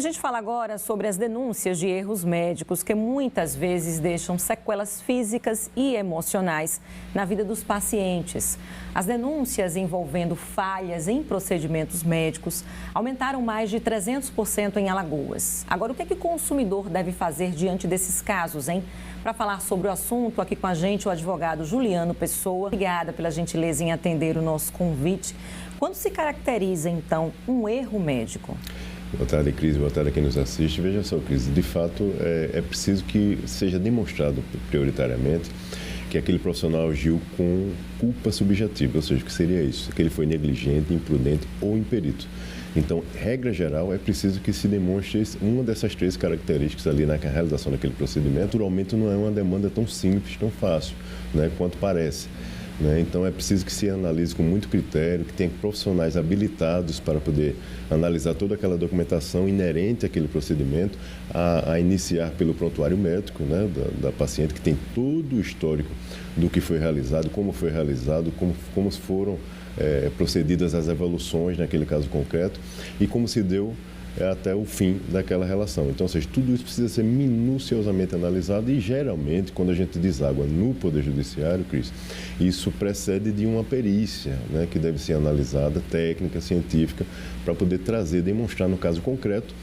A gente fala agora sobre as denúncias de erros médicos que muitas vezes deixam sequelas físicas e emocionais na vida dos pacientes. As denúncias envolvendo falhas em procedimentos médicos aumentaram mais de 300% em Alagoas. Agora, o que o consumidor deve fazer diante desses casos, hein? Para falar sobre o assunto, aqui com a gente o advogado Juliano Pessoa. Obrigada pela gentileza em atender o nosso convite. Quando se caracteriza, então, um erro médico? Boa tarde, Cris. Boa tarde a quem nos assiste. Veja só, Cris, de fato é preciso que seja demonstrado prioritariamente que aquele profissional agiu com culpa subjetiva, ou seja, o que seria isso? Que ele foi negligente, imprudente ou imperito. Então, regra geral, é preciso que se demonstre uma dessas três características ali na realização daquele procedimento. Naturalmente, não é uma demanda tão simples, tão fácil, né, quanto parece. Então, é preciso que se analise com muito critério, que tenha profissionais habilitados para poder analisar toda aquela documentação inerente àquele procedimento, a iniciar pelo prontuário médico, né, da paciente, que tem todo o histórico do que foi realizado, como como foram procedidas as evoluções naquele caso concreto e como se deu até o fim daquela relação. Então, ou seja, tudo isso precisa ser minuciosamente analisado e, geralmente, quando a gente deságua no Poder Judiciário, Cris, isso precede de uma perícia, né, que deve ser analisada, técnica, científica, para poder trazer, demonstrar no caso concreto,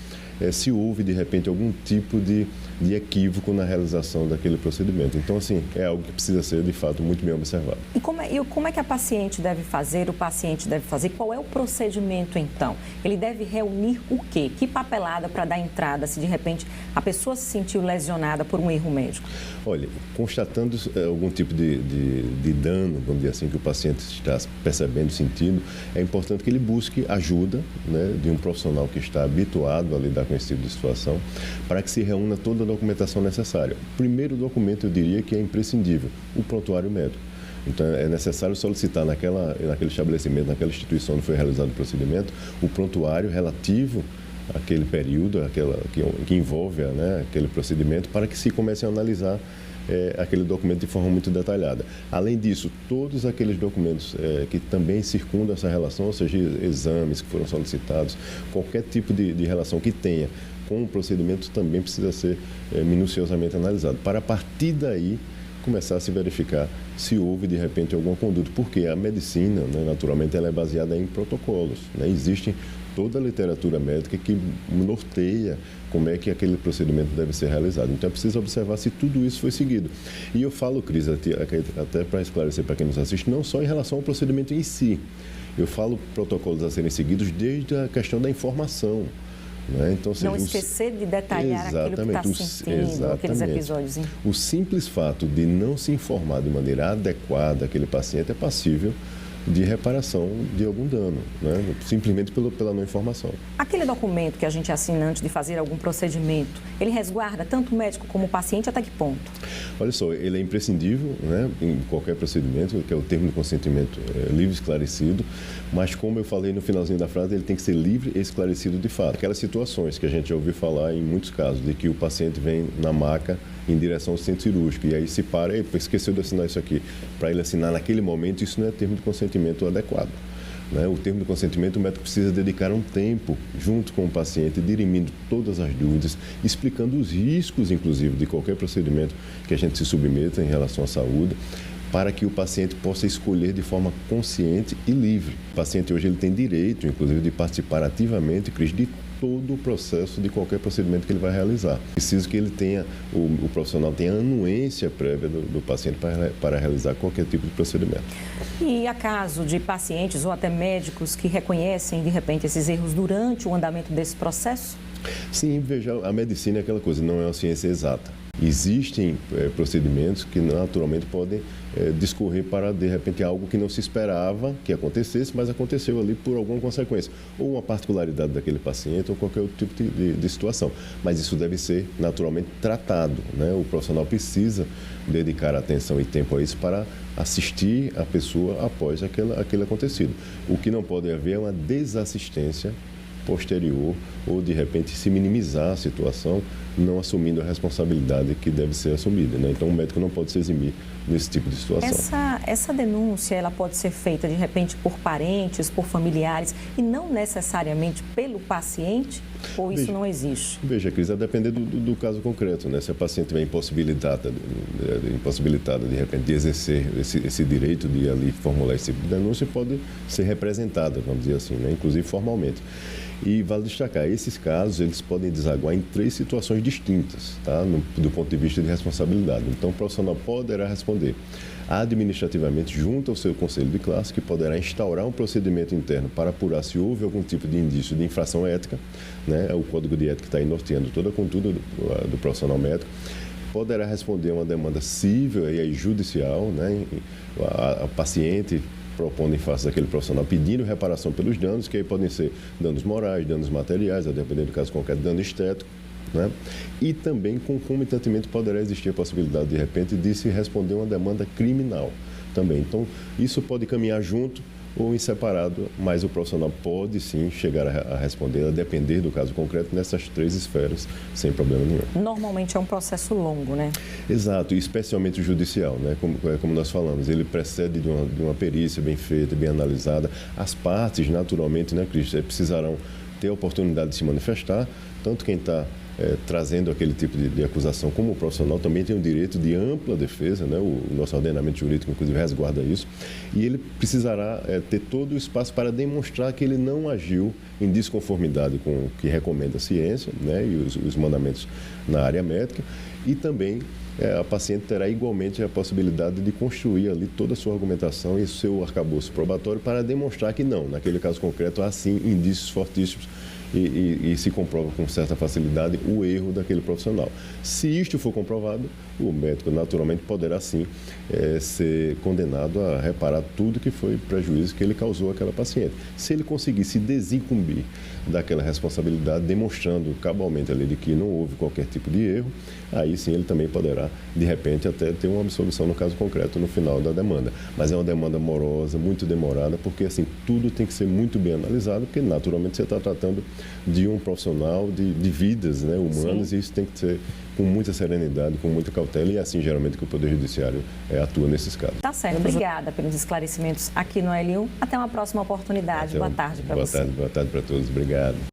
se houve, de repente, algum tipo de equívoco na realização daquele procedimento. Então, assim, é algo que precisa ser, de fato, muito bem observado. E como é que a paciente deve fazer, o paciente deve fazer? Qual é o procedimento, então? Ele deve reunir o quê? Que papelada para dar entrada, se de repente a pessoa se sentiu lesionada por um erro médico? Olha, constatando algum tipo de dano, vamos dizer assim, que o paciente está percebendo, sentindo, é importante que ele busque ajuda, né, de um profissional que está habituado a lidar com esse tipo de situação, para que se reúna toda a documentação necessária. O primeiro documento, eu diria que é imprescindível, o prontuário médico. Então, é necessário solicitar naquele estabelecimento, naquela instituição onde foi realizado o procedimento, o prontuário relativo àquele período, que envolve, né, aquele procedimento, para que se comece a analisar aquele documento de forma muito detalhada. Além disso, todos aqueles documentos que também circundam essa relação, ou seja, exames que foram solicitados, qualquer tipo de relação que tenha com o procedimento também precisa ser minuciosamente analisado, para a partir daí começar a se verificar se houve, de repente, alguma conduta, porque a medicina, né, naturalmente, ela é baseada em protocolos, né? Existe toda a literatura médica que norteia como é que aquele procedimento deve ser realizado. Então, é preciso observar se tudo isso foi seguido. E eu falo, Cris, até para esclarecer para quem nos assiste, não só em relação ao procedimento em si. Eu falo protocolos a serem seguidos desde a questão da informação. Né? Então, não esquecer de detalhar aquilo que está sentindo, aqueles episódios. Hein? O simples fato de não se informar de maneira adequada aquele paciente é passível de reparação de algum dano, né? Simplesmente pela não informação. Aquele documento que a gente assina antes de fazer algum procedimento, ele resguarda tanto o médico como o paciente até que ponto? Olha só, ele é imprescindível, né, em qualquer procedimento, que é o termo de consentimento livre e esclarecido, mas como eu falei no finalzinho da frase, ele tem que ser livre e esclarecido de fato. Aquelas situações que a gente já ouviu falar em muitos casos, de que o paciente vem na maca em direção ao centro cirúrgico e aí se para, esqueceu de assinar isso aqui, para ele assinar naquele momento, isso não é termo de consentimento adequado. Né? O termo de consentimento, o médico precisa dedicar um tempo junto com o paciente, dirimindo todas as dúvidas, explicando os riscos, inclusive, de qualquer procedimento que a gente se submeta em relação à saúde, para que o paciente possa escolher de forma consciente e livre. O paciente hoje ele tem direito, inclusive, de participar ativamente, Cris, de todo o processo de qualquer procedimento que ele vai realizar. Preciso que ele tenha, o profissional tenha anuência prévia do paciente para realizar qualquer tipo de procedimento. E há caso de pacientes ou até médicos que reconhecem, de repente, esses erros durante o andamento desse processo? Sim, veja, a medicina é aquela coisa, não é uma ciência exata. Existem procedimentos que naturalmente podem discorrer para, de repente, algo que não se esperava que acontecesse, mas aconteceu ali por alguma consequência, ou uma particularidade daquele paciente, ou qualquer outro tipo de situação. Mas isso deve ser naturalmente tratado, né? O profissional precisa dedicar atenção e tempo a isso para assistir a pessoa após aquele acontecido. O que não pode haver é uma desassistência posterior ou, de repente, se minimizar a situação, não assumindo a responsabilidade que deve ser assumida, né? Então, o médico não pode se eximir nesse tipo de situação. Essa denúncia, ela pode ser feita, de repente, por parentes, por familiares, e não necessariamente pelo paciente? Ou isso não existe? Veja, Cris, vai depender do caso concreto, né? Se a paciente estiver impossibilitada, de repente, de exercer esse direito de ali formular esse tipo de denúncia, pode ser representada, vamos dizer assim, né? Inclusive formalmente. E vale destacar, esses casos, eles podem desaguar em 3 situações distintas, tá? Do ponto de vista de responsabilidade. Então, o profissional poderá responder administrativamente junto ao seu conselho de classe, que poderá instaurar um procedimento interno para apurar se houve algum tipo de indício de infração ética, né? O Código de Ética está aí norteando toda a conduta do profissional médico. Poderá responder a uma demanda civil e aí judicial, né? A paciente propondo em face daquele profissional, pedindo reparação pelos danos, que aí podem ser danos morais, danos materiais, a depender do caso concreto, dano estético, né? E também, concomitantemente, poderá existir a possibilidade, de repente, de se responder uma demanda criminal também. Então, isso pode caminhar junto ou em separado, mas o profissional pode sim chegar a responder, a depender do caso concreto, nessas 3 esferas, sem problema nenhum. Normalmente é um processo longo, né? Exato, e especialmente o judicial, né? Como nós falamos, ele precede de uma perícia bem feita, bem analisada. As partes, naturalmente, né, Cris, precisarão ter a oportunidade de se manifestar, tanto quem está trazendo aquele tipo de acusação como o profissional também tem o direito de ampla defesa, né? O nosso ordenamento jurídico, inclusive, resguarda isso, e ele precisará ter todo o espaço para demonstrar que ele não agiu em desconformidade com o que recomenda a ciência, né? E os mandamentos na área médica, e também a paciente terá igualmente a possibilidade de construir ali toda a sua argumentação e o seu arcabouço probatório para demonstrar que não, naquele caso concreto, há sim indícios fortíssimos e se comprova com certa facilidade o erro daquele profissional. Se isto for comprovado, o médico naturalmente poderá sim ser condenado a reparar tudo que foi prejuízo que ele causou àquela paciente. Se ele conseguir se desincumbir daquela responsabilidade, demonstrando cabalmente ali de que não houve qualquer tipo de erro, aí sim ele também poderá, de repente, até ter uma absolvição no caso concreto no final da demanda. Mas é uma demanda morosa, muito demorada, porque assim, tudo tem que ser muito bem analisado, porque naturalmente você está tratando de um profissional de vidas, né, humanas, sim. E isso tem que ser com muita serenidade, com muita cautela, e é assim geralmente que o Poder Judiciário atua nesses casos. Tá certo, obrigada pelos esclarecimentos aqui no L1. Até uma próxima oportunidade. Boa tarde para você. Boa tarde para todos. Obrigado.